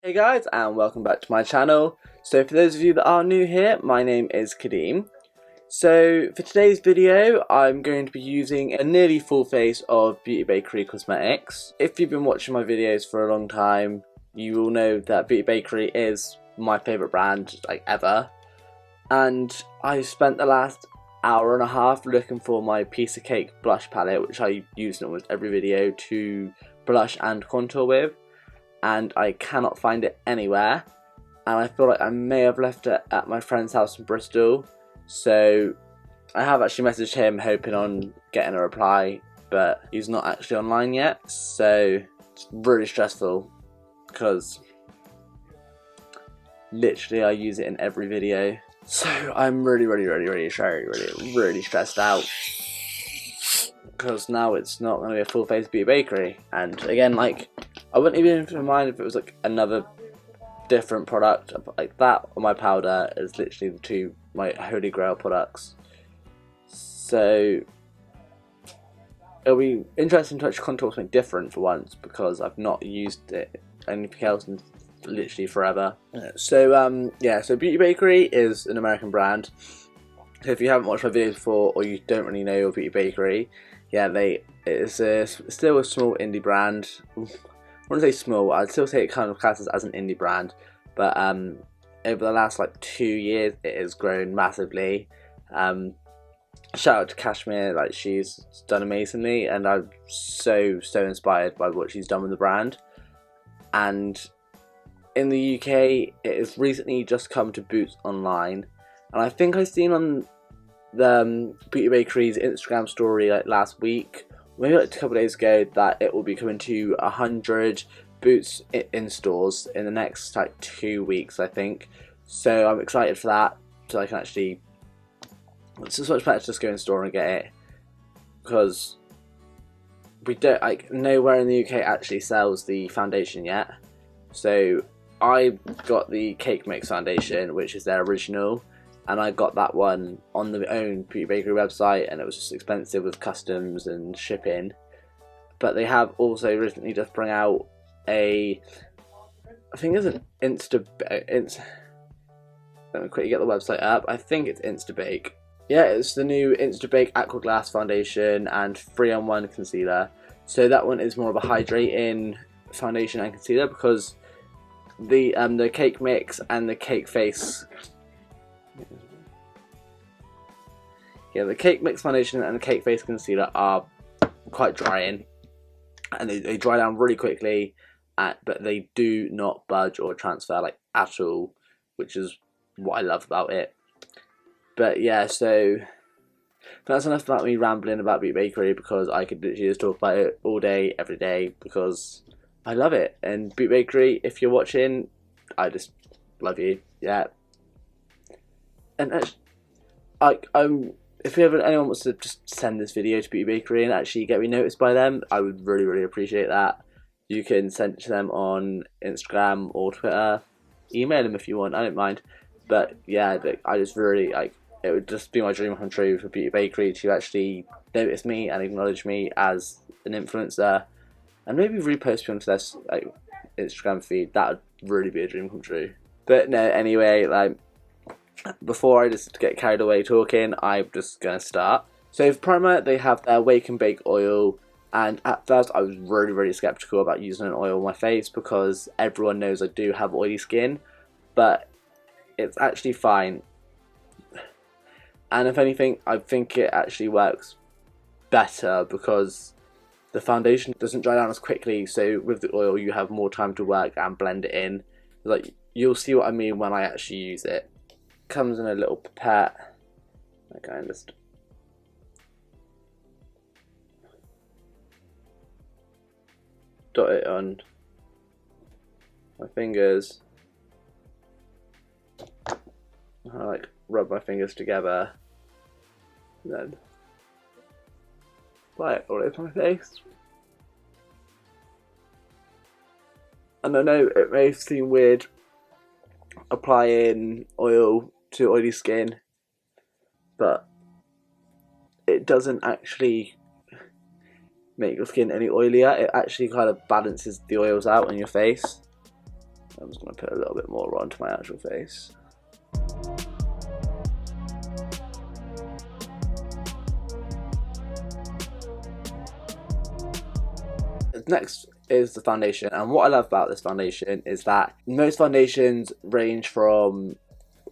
Hey guys, and welcome back to my channel. So for those of you that are new here, my name is Kadeem. So for today's video, I'm going to be using a nearly full face of Beauty Bakerie cosmetics. If you've been watching my videos for a long time, you will know that Beauty Bakerie is my favourite brand like ever. And I spent the last hour and a half looking for my piece of cake blush palette, which I use in almost every video to blush and contour with. And I cannot find it anywhere, and I feel like I may have left it at my friend's house in Bristol, so I have actually messaged him hoping on getting a reply, but he's not actually online yet, so it's really stressful because literally I use it in every video, so I'm really stressed out because now it's not going to be a full face Beauty Bakerie. And again, like, I wouldn't even mind if it was like another different product like that, or my powder is literally the two my holy grail products. So it'll be interesting to actually contour something different for once, because I've not used it anything else in literally forever. So yeah, so Beauty Bakerie is an American brand. So if you haven't watched my videos before, or you don't really know Beauty Bakerie, yeah, it's still a small indie brand. I wouldn't say small, I'd still say it kind of classes as an indie brand, but over the last like 2 years it has grown massively. Shout out to Kashmir, like, she's done amazingly, and I'm so inspired by what she's done with the brand. And in the UK it has recently just come to Boots online, and I think I've seen on the Beauty Bakerie's Instagram story like last week, maybe like a couple of days ago, that it will be coming to 100 Boots in stores in the next like 2 weeks, I think. So I'm excited for that, so I can actually, it's just much better to just go in store and get it, because we don't, like, nowhere in the UK actually sells the foundation yet. So I got the Cake Mix foundation, which is their original, and I got that one on the own Beauty Bakerie website, and it was just expensive with customs and shipping. But they have also recently just brought out I think it's an let me quickly get the website up. I think it's Instabake. Yeah, it's the new Instabake Aqua Glass foundation and 3-in-1 concealer. So that one is more of a hydrating foundation and concealer, because the Cake Mix and the Cake Face, yeah, the Cake Mix foundation and the Cake Face concealer are quite drying, and they dry down really quickly, but they do not budge or transfer like at all, which is what I love about it. But yeah, so that's enough about me rambling about Beauty Bakerie, because I could literally just talk about it all day, every day, because I love it. And Beauty Bakerie, if you're watching, I just love you. Yeah. And if anyone wants to just send this video to Beauty Bakerie and actually get me noticed by them, I would really appreciate that. You can send it to them on Instagram or Twitter. Email them if you want, I don't mind. But yeah, I just really, like, it would just be my dream come true for Beauty Bakerie to actually notice me and acknowledge me as an influencer, and maybe repost me onto their like Instagram feed. That would really be a dream come true. But no, anyway, like, before I just get carried away talking, I'm just gonna start. So for primer, they have their Wake and Bake oil, and at first I was really skeptical about using an oil on my face, because everyone knows I do have oily skin, but it's actually fine. And if anything, I think it actually works better, because the foundation doesn't dry down as quickly, so with the oil you have more time to work and blend it in. Like, you'll see what I mean when I actually use it. Comes in a little pipette. Like, I just dot it on my fingers. I like rub my fingers together, and then apply it all over my face. And I know it may seem weird applying oil to oily skin, but it doesn't actually make your skin any oilier. It actually kind of balances the oils out on your face. I'm just going to put a little bit more onto my actual face. Next is the foundation, and what I love about this foundation is that most foundations range from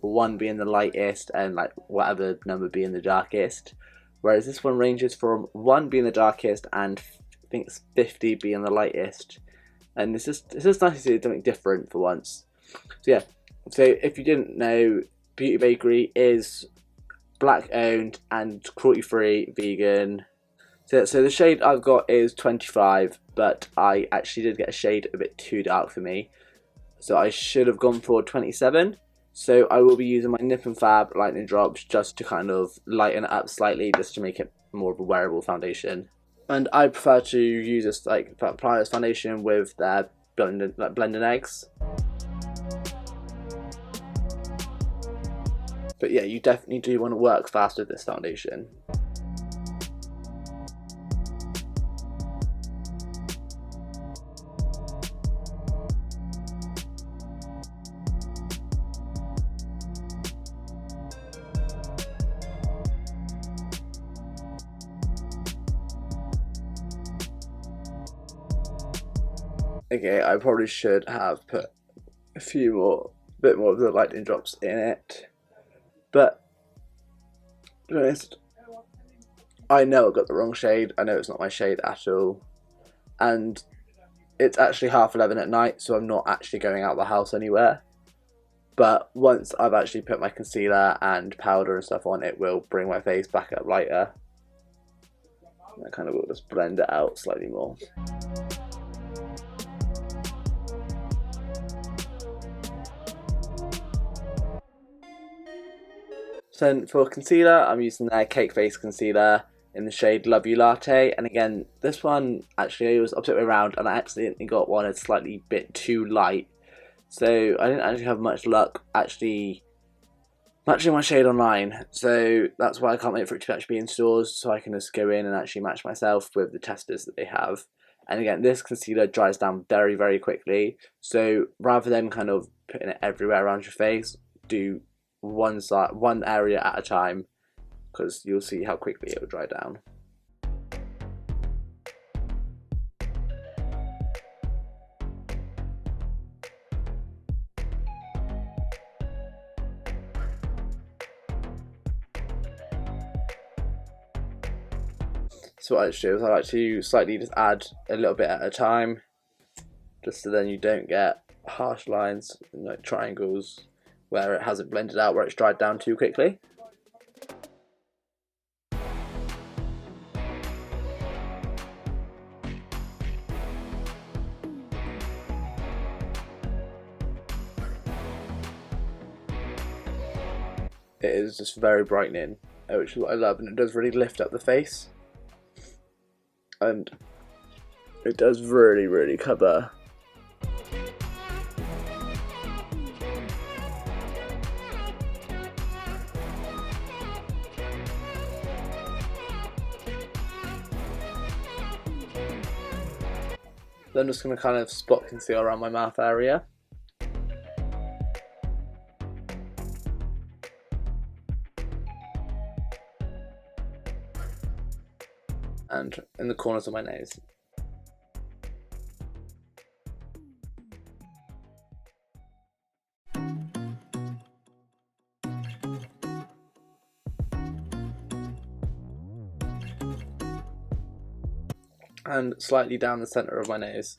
1 being the lightest and like whatever number being the darkest, whereas this one ranges from 1 being the darkest and I think it's 50 being the lightest. And it's just nice to see something different for once. So yeah, so if you didn't know, Beauty Bakerie is black owned and cruelty free, vegan. So the shade I've got is 25, but I actually did get a shade a bit too dark for me, so I should have gone for 27. So I will be using my Nip and Fab lightening drops just to kind of lighten it up slightly, just to make it more of a wearable foundation. And I prefer to use this, like, apply this foundation with their blending eggs. But yeah, you definitely do want to work fast with this foundation. Okay, I probably should have put a bit more of the lightning drops in it, but to be honest, I know I got the wrong shade. I know it's not my shade at all, and it's actually 11:30 at night, so I'm not actually going out the house anywhere. But once I've actually put my concealer and powder and stuff on, it will bring my face back up lighter. I kind of will just blend it out slightly more. So then for concealer, I'm using their Cake Face concealer in the shade Love You Latte, and again, this one actually was opposite way around, and I accidentally got one a slightly bit too light, so I didn't actually have much luck actually matching my shade online. So that's why I can't wait for it to actually be in stores, so I can just go in and actually match myself with the testers that they have. And again, this concealer dries down very, very quickly, so rather than kind of putting it everywhere around your face, do one area at a time, because you'll see how quickly it will dry down. So what I do is I like to slightly just add a little bit at a time, just so then you don't get harsh lines and like triangles where it hasn't blended out, where it's dried down too quickly. It is just very brightening, which is what I love, and it does really lift up the face, and it does really, really cover. Then I'm just going to kind of spot conceal around my mouth area. And in the corners of my nose. And slightly down the center of my nose.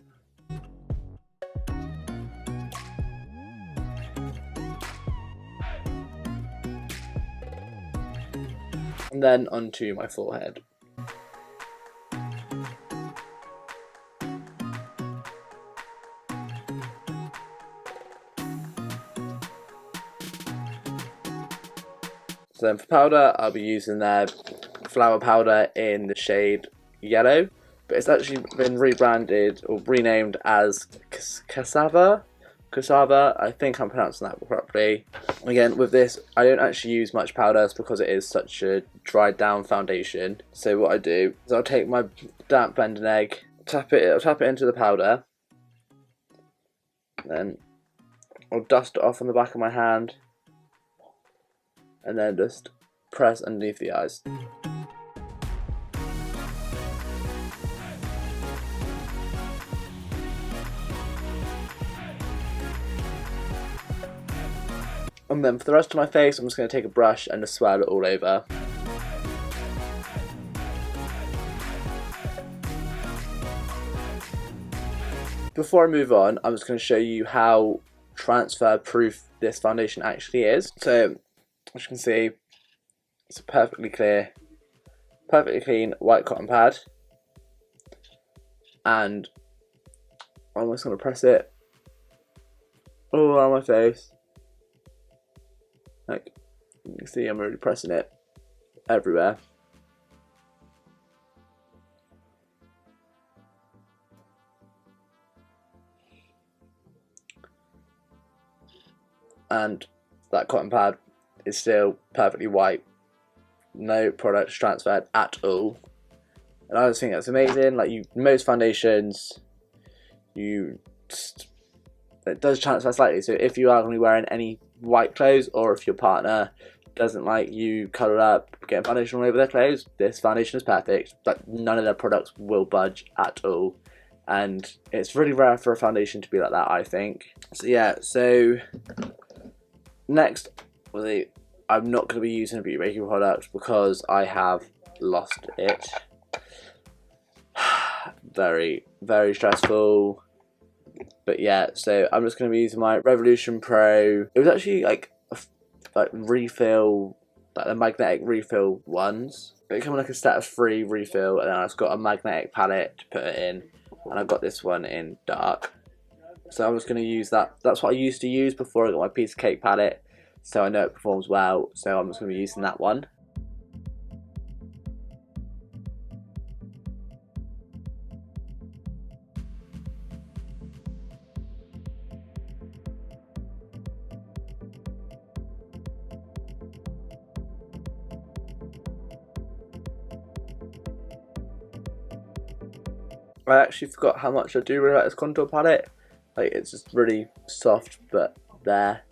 And then onto my forehead. So then for powder, I'll be using their flower powder in the shade Yellow, but it's actually been rebranded or renamed as Cassava. I think I'm pronouncing that properly. Again, with this, I don't actually use much powder because it is such a dried down foundation. So what I do is I'll take my damp blending egg, tap it into the powder, then I'll dust it off on the back of my hand and then just press underneath the eyes. And then for the rest of my face, I'm just going to take a brush and just swirl it all over. Before I move on, I'm just going to show you how transfer proof this foundation actually is. So, as you can see, it's a perfectly clear, perfectly clean white cotton pad. And I'm just going to press it all around my face. Like, you can see I'm already pressing it everywhere. And that cotton pad is still perfectly white. No products transferred at all. And I just think that's amazing. Like, most foundations, it does transfer slightly. So if you are going to be wearing any white clothes, or if your partner doesn't like you colour up, getting foundation all over their clothes, this foundation is perfect. Like, none of their products will budge at all. And it's really rare for a foundation to be like that, I think. So yeah, so next, I'm not going to be using a Beauty Bakerie product because I have lost it. Very, very stressful. But yeah, so I'm just going to be using my Revolution Pro. It was actually like refill, like the magnetic refill ones. It came in like a set of 3 refill, and then I've got a magnetic palette to put it in, and I've got this one in dark. So I'm just going to use that. That's what I used to use before I got my piece of cake palette, so I know it performs well. So I'm just going to be using that one. I actually forgot how much I do really like this contour palette. Like, it's just really soft but there,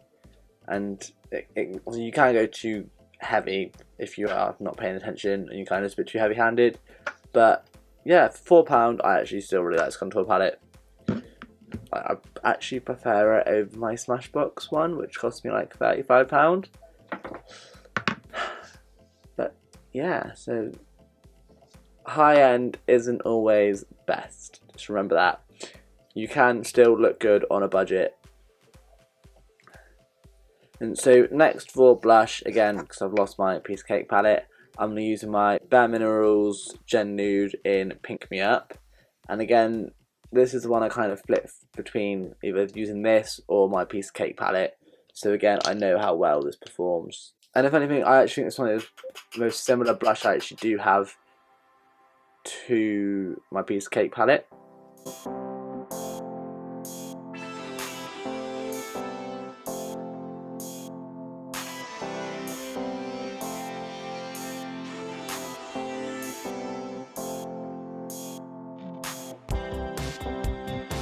and you can't go too heavy if you are not paying attention, and you kind of just a bit too heavy-handed. But yeah, for £4, I actually still really like this contour palette. I actually prefer it over my Smashbox one, which cost me like £35. But yeah, so high end isn't always best. Just remember that. You can still look good on a budget. And so next for blush, again, because I've lost my piece of cake palette, I'm going to be using my Bare Minerals Gen Nude in Pink Me Up. And again, this is the one I kind of flip between either using this or my piece of cake palette. So again, I know how well this performs. And if anything, I actually think it's one of the most similar blush I actually do have to my piece of cake palette.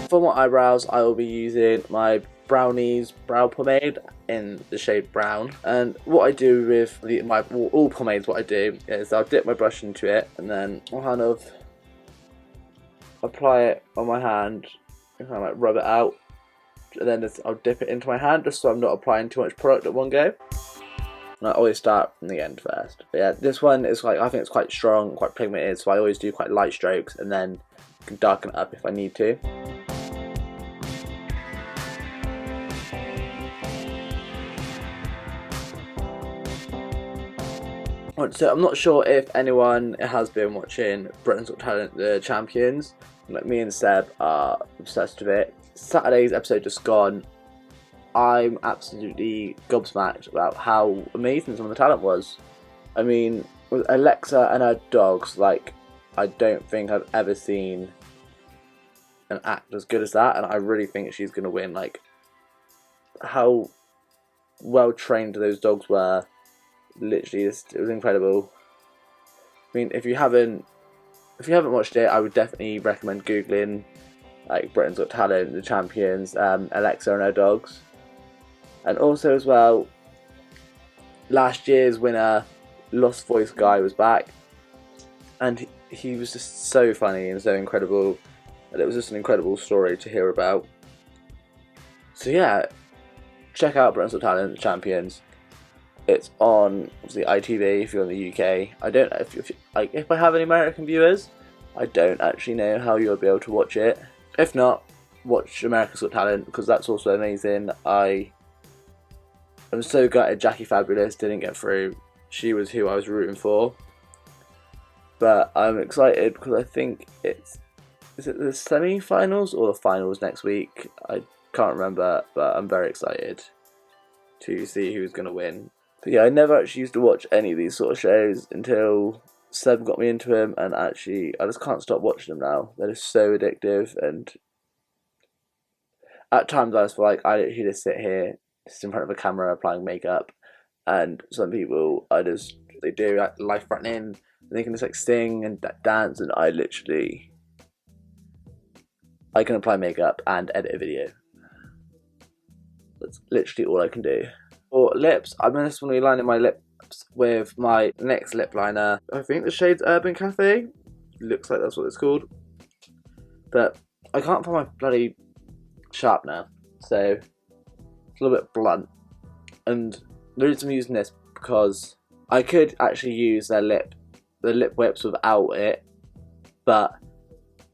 For my eyebrows, I will be using my Brownies brow pomade in the shade brown. And what I do with all pomades, what I do is I'll dip my brush into it, and then I'll kind of apply it on my hand and kind of like rub it out, and then I'll dip it into my hand just so I'm not applying too much product at one go. And I always start from the end first. But yeah, this one is I think it's quite strong, quite pigmented, so I always do quite light strokes and then can darken it up if I need to. So I'm not sure if anyone has been watching Britain's Got Talent, the Champions. Like, me and Seb are obsessed with it. Saturday's episode just gone. I'm absolutely gobsmacked about how amazing some of the talent was. I mean, with Alexa and her dogs, like, I don't think I've ever seen an act as good as that, and I really think she's going to win. Like, how well trained those dogs were. Literally, it was incredible. I mean, if you haven't watched it, I would definitely recommend googling like Britain's Got Talent, the Champions, Alexa and her dogs. And also as well, last year's winner, Lost Voice Guy, was back, and he was just so funny and so incredible, and it was just an incredible story to hear about. So yeah, check out Britain's Got Talent Champions. It's on obviously ITV if you're in the UK. I don't know if I have any American viewers. I don't actually know how you'll be able to watch it. If not, watch America's Got Talent, because that's also amazing. I'm so gutted Jackie Fabulous didn't get through. She was who I was rooting for. But I'm excited because I think is it the semi-finals or the finals next week? I can't remember, but I'm very excited to see who's going to win. But yeah, I never actually used to watch any of these sort of shows until Seb got me into them, and actually I just can't stop watching them now. They're just so addictive, and at times I just feel like I literally just sit here just in front of a camera applying makeup, and some people they do like life threatening, and they can just like sing and dance, and I can apply makeup and edit a video. That's literally all I can do. For lips, I'm just going to be lining my lips with my NYX lip liner. I think the shade's Urban Cafe. Looks like that's what it's called. But I can't find my bloody sharpener, so it's a little bit blunt. And the reason I'm using this because I could actually use the lip whips without it, but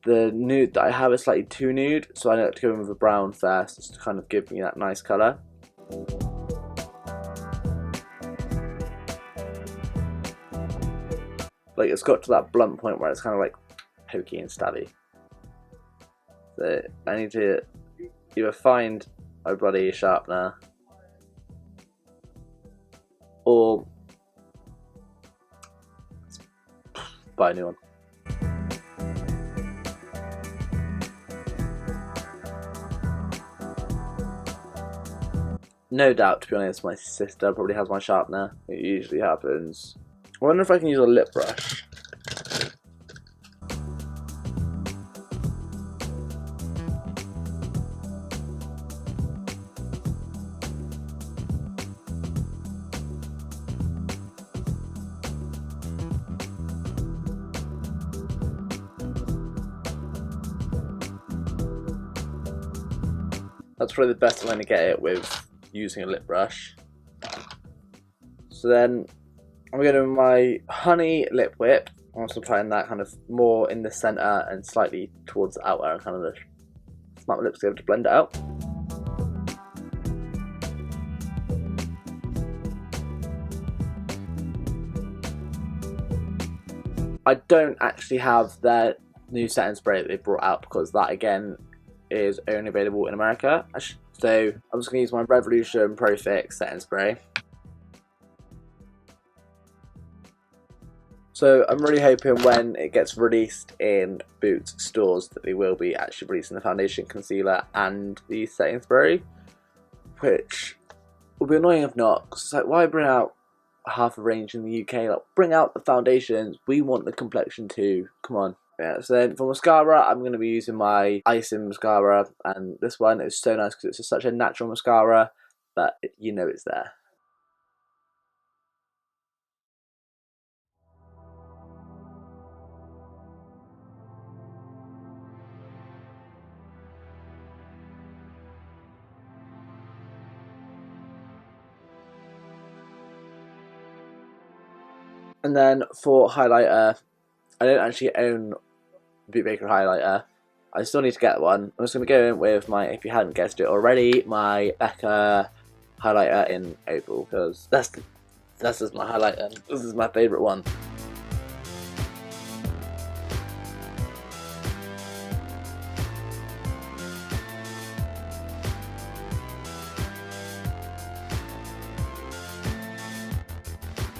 the nude that I have is slightly too nude, so I like to go in with a brown first, just to kind of give me that nice colour. Like, it's got to that blunt point where it's kind of like pokey and stabby. So I need to either find a bloody sharpener or buy a new one. No doubt, to be honest, my sister probably has my sharpener. It usually happens. I wonder if I can use a lip brush. That's probably the best way to get it, with using a lip brush. So then I'm going to do my honey lip whip. I'm also applying that kind of more in the centre and slightly towards the outer, and kind of smart my lips together to blend it out. I don't actually have their new setting spray that they brought out, because that again is only available in America. So I'm just going to use my Revolution Pro Fix setting spray. So I'm really hoping when it gets released in Boots stores that they will be actually releasing the foundation, concealer and the setting spray, which will be annoying if not, because it's like, why bring out half a range in the UK? Like, bring out the foundations, we want the complexion too, come on. Yeah, so then for mascara, I'm going to be using my Icing mascara, and this one is so nice because it's just such a natural mascara, but you know it's there. And then for highlighter, I don't actually own Beauty Bakerie highlighter. I still need to get one. I'm just going to go in with my, if you hadn't guessed it already, my Becca highlighter in Opal, because that's just my highlighter. This is my favourite one.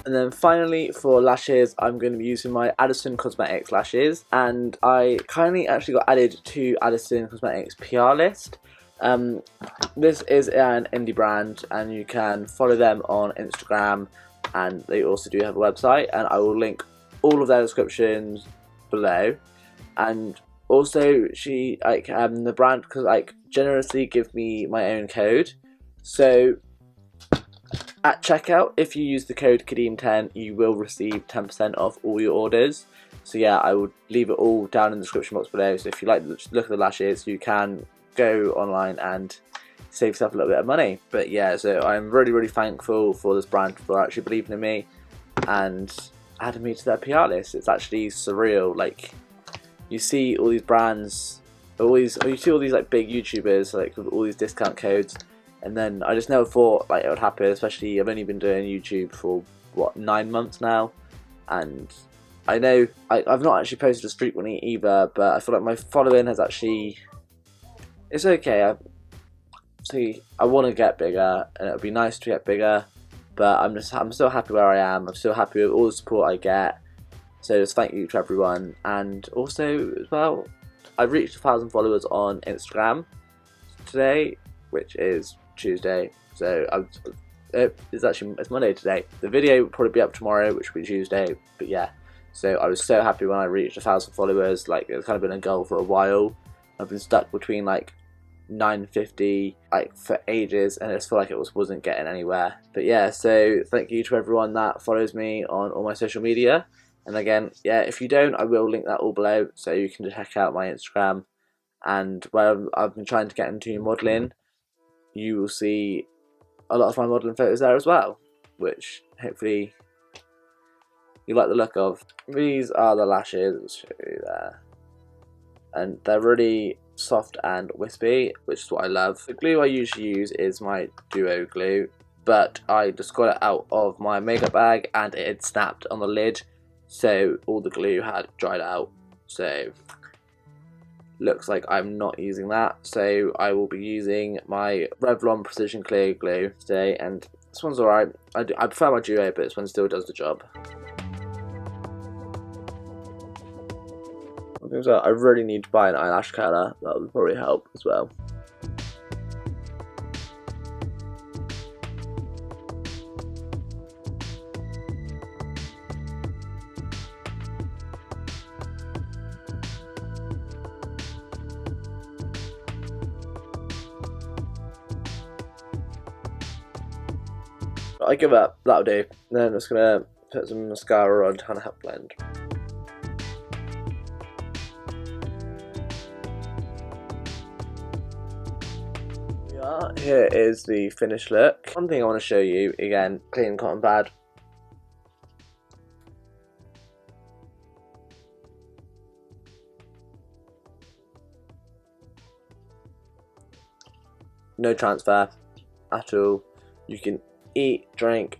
And then finally for lashes, I'm going to be using my Addison Cosmetics lashes, and I kindly actually got added to Addison Cosmetics PR list. This is an indie brand, and you can follow them on Instagram, and they also do have a website, and I will link all of their descriptions below. And also, the brand could generously give me my own code, so At checkout, if you use the code Kadeem10, you will receive 10% off all your orders. So yeah, I will leave it all down in the description box below. So if you like the look of the lashes, you can go online and save yourself a little bit of money. But yeah, so I'm really thankful for this brand for actually believing in me and adding me to their PR list. It's actually surreal. Like, you see all these brands, you see all these like big YouTubers like with all these discount codes, and then I just never thought like it would happen. Especially I've only been doing YouTube for what, 9 months now, and I know I've not actually posted as frequently either, but I feel like my following has actually, it's okay. I want to get bigger, and it would be nice to get bigger, but I'm still happy where I am. I'm still happy with all the support I get. So just thank you to everyone, and also as well, I've reached 1,000 followers on Instagram today, which is Tuesday. So it's Monday today. The video will probably be up tomorrow, which will be Tuesday. But yeah, so I was so happy when I reached 1,000 followers. Like, it's kind of been a goal for a while. I've been stuck between like 950 like for ages, and I just feel like it wasn't getting anywhere. But yeah, so thank you to everyone that follows me on all my social media. And again, yeah, if you don't, I will link that all below, so you can check out my Instagram. And where I've been trying to get into modelling, you will see a lot of my modelling photos there as well, which hopefully you like the look of. These are the lashes, I'll show you there. And they're really soft and wispy, which is what I love. The glue I usually use is my Duo glue, but I just got it out of my makeup bag and it had snapped on the lid, so all the glue had dried out. So looks like I'm not using that, so I will be using my Revlon Precision Clear glue today, and this one's alright. I prefer my Duo, but this one still does the job. I really need to buy an eyelash curler. That would probably help as well. I give up, that'll do. Then I'm just gonna put some mascara on to help blend. Here is the finished look. One thing I want to show you, again, clean cotton pad. No transfer at all. You can eat, drink,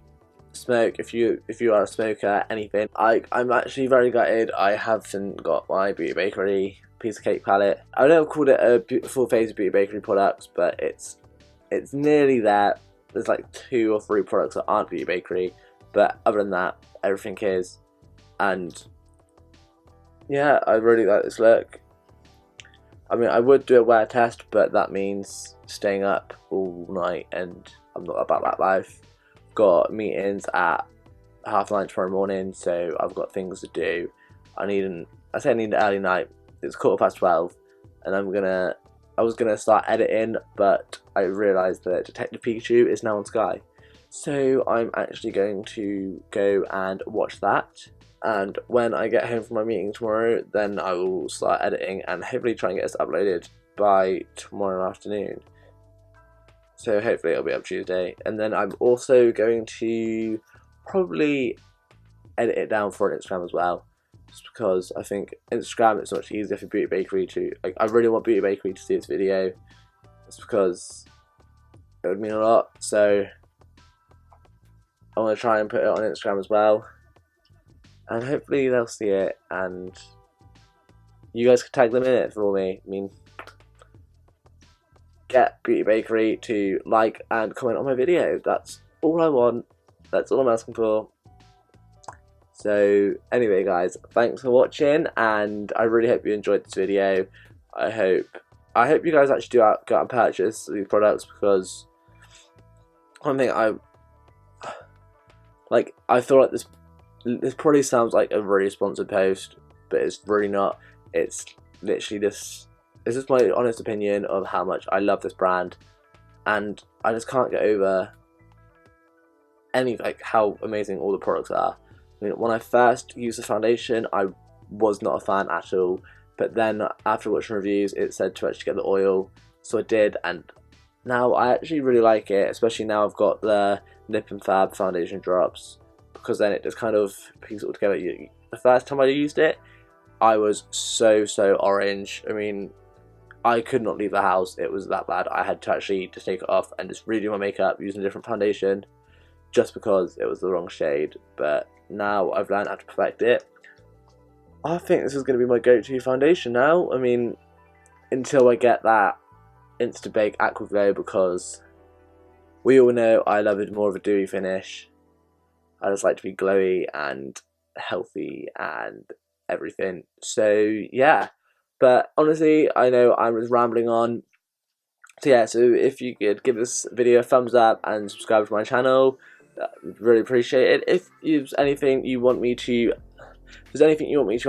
smoke if you are a smoker, anything. I'm actually very gutted I haven't got my Beauty Bakerie piece of cake palette. I know I've called it a full face of Beauty Bakerie products, but it's nearly there. There's like 2 or 3 products that aren't Beauty Bakerie, but other than that, everything is. And yeah, I really like this look. I mean, I would do a wear test, but that means staying up all night, and I'm not about that life. Got meetings at 9:30 tomorrow morning, so I've got things to do. I need an early night. It's 12:15, and I was gonna start editing, but I realised that Detective Pikachu is now on Sky, so I'm actually going to go and watch that. And when I get home from my meeting tomorrow, then I will start editing and hopefully try and get this uploaded by tomorrow afternoon. So hopefully it'll be up Tuesday. And then I'm also going to probably edit it down for an Instagram as well, just because I think Instagram is much easier for Beauty Bakerie to, like, I really want Beauty Bakerie to see this video, just because it would mean a lot. So I want to try and put it on Instagram as well, and hopefully they'll see it, and you guys can tag them in it for me. I mean, get Beauty Bakerie to like and comment on my video. That's all I want. That's all I'm asking for. So anyway, guys, thanks for watching, and I really hope you enjoyed this video. I hope you guys actually do go out and purchase these products, because one thing I feel like this probably sounds like a really sponsored post, but it's really not. It's literally this is my honest opinion of how much I love this brand, and I just can't get over like how amazing all the products are. I mean, when I first used the foundation, I was not a fan at all, but then after watching reviews, it said to actually get the oil, so I did, and now I actually really like it, especially now I've got the Nip and Fab foundation drops, because then it just kind of pieces it all together. The first time I used it, I was so orange. I mean, I could not leave the house, it was that bad. I had to actually just take it off and just redo my makeup using a different foundation, just because it was the wrong shade. But now I've learned how to perfect it. I think this is going to be my go-to foundation now. I mean, until I get that Insta Bake Aqua Glow, because we all know I love it more of a dewy finish. I just like to be glowy and healthy and everything. So yeah, but honestly, I know I'm just rambling on. So yeah, so if you could give this video a thumbs up and subscribe to my channel, really appreciate it. If there's anything you want me to,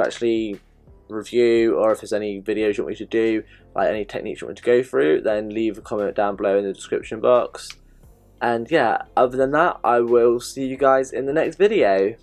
actually review, or if there's any videos you want me to do, like any techniques you want me to go through, then leave a comment down below in the description box. And yeah, other than that, I will see you guys in the next video.